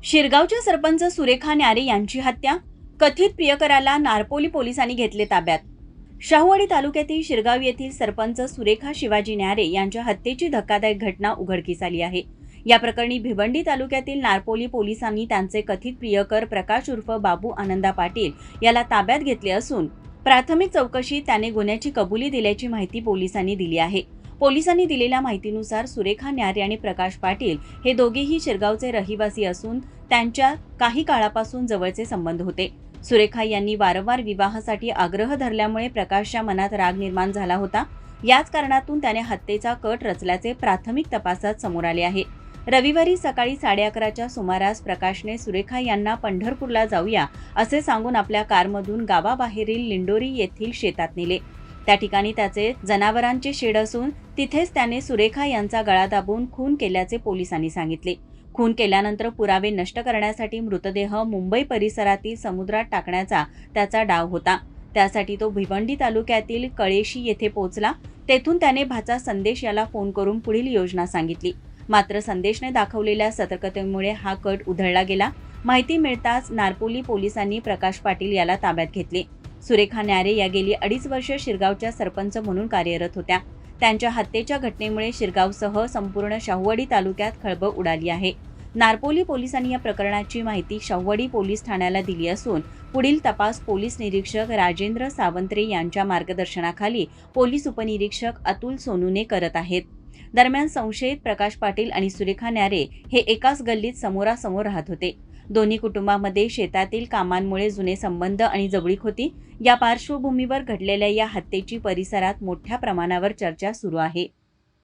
शिरगावच्या सरपंच सुरेखा न्यारे यांची हत्या, कथित प्रियकराला नारपोली पोलिसांनी घेतले ताब्यात। शाहूवाडी तालुक्यातील शिरगाव येथील सरपंच सुरेखा शिवाजी न्यारे यांच्या हत्येची धक्कादायक घटना उघडकीस आली आहे। या प्रकरणी भिवंडी तालुक्यातील नारपोली पोलिसांनी त्यांचे कथित प्रियकर प्रकाश उर्फ बाबू आनंदा पाटील याला ताब्यात घेतले असून प्राथमिक चौकशीत त्याने गुन्ह्याची कबुली दिल्याची माहिती पोलिसांनी दिली आहे। पोलिसांनी दिलेल्या माहितीनुसार सुरेखा न्यारे आणि प्रकाश पाटील हे दोघेही शिरगावचे रहिवासी असून त्यांच्या काही काळापासून जवळचे संबंध होते। सुरेखा यांनी वारंवार विवाहासाठी आग्रह धरल्यामुळे प्रकाशच्या मनात राग निर्माण झाला होता। याच कारणातून त्याने हत्येचा कट रचल्याचे प्राथमिक तपासात समोर आले आहे। रविवारी सकाळी 11:30च्या सुमारास प्रकाशने सुरेखा यांना पंढरपूरला जाऊया असे सांगून आपल्या कारमधून गावाबाहेरील लिंडोरी येथील शेतात नेले। त्या ठिकाणी त्याचे जनावरांचे शेड असून तिथेच त्याने सुरेखा यांचा गळा दाबून खून केल्याचे पोलिसांनी सांगितले। खून केल्यानंतर पुरावे नष्ट करण्यासाठी मृतदेह मुंबई परिसरातील समुद्रात टाकण्याचा त्याचा डाव होता। त्यासाठी तो भिवंडी तालुक्यातील कळेशी येथे पोहोचला। तेथून त्याने भाचा संदेश याला फोन करून पुढील योजना सांगितली। मात्र संदेशने दाखवलेल्या सतर्कतेमुळे हा कट उधळला गेला। माहिती मिळताच नारपोली पोलिसांनी प्रकाश पाटील याला ताब्यात घेतले। सुरेखा न्यारे या गेली 2.5 वर्ष शिरगावच्या सरपंच म्हणून कार्यरत होत्या। त्यांच्या हत्येच्या घटनेमुळे शिरगावसह संपूर्ण शाहूवाडी तालुक्यात खळबळ उडाली आहे। नारपोली पोलिसांनी या प्रकरणाची माहिती शाहूवाडी पोलीस ठाण्याला दिली असून पुढील तपास पोलीस निरीक्षक राजेंद्र सावंत्रे यांच्या मार्गदर्शनाखाली पोलीस उपनिरीक्षक अतुल सोनूने करत आहेत। दरम्यान संशयित प्रकाश पाटील आणि सुरेखा न्यारे हे एकाच गल्लीत समोरासमोर राहत होते। दोन्ही कुटुंबांमध्ये शेतातील कामांमुळे जुने संबंध आणि जवळीक होती। या पार्श्वभूमीवर घडलेल्या या हत्येची परिसरात मोठ्या प्रमाणावर चर्चा सुरू आहे।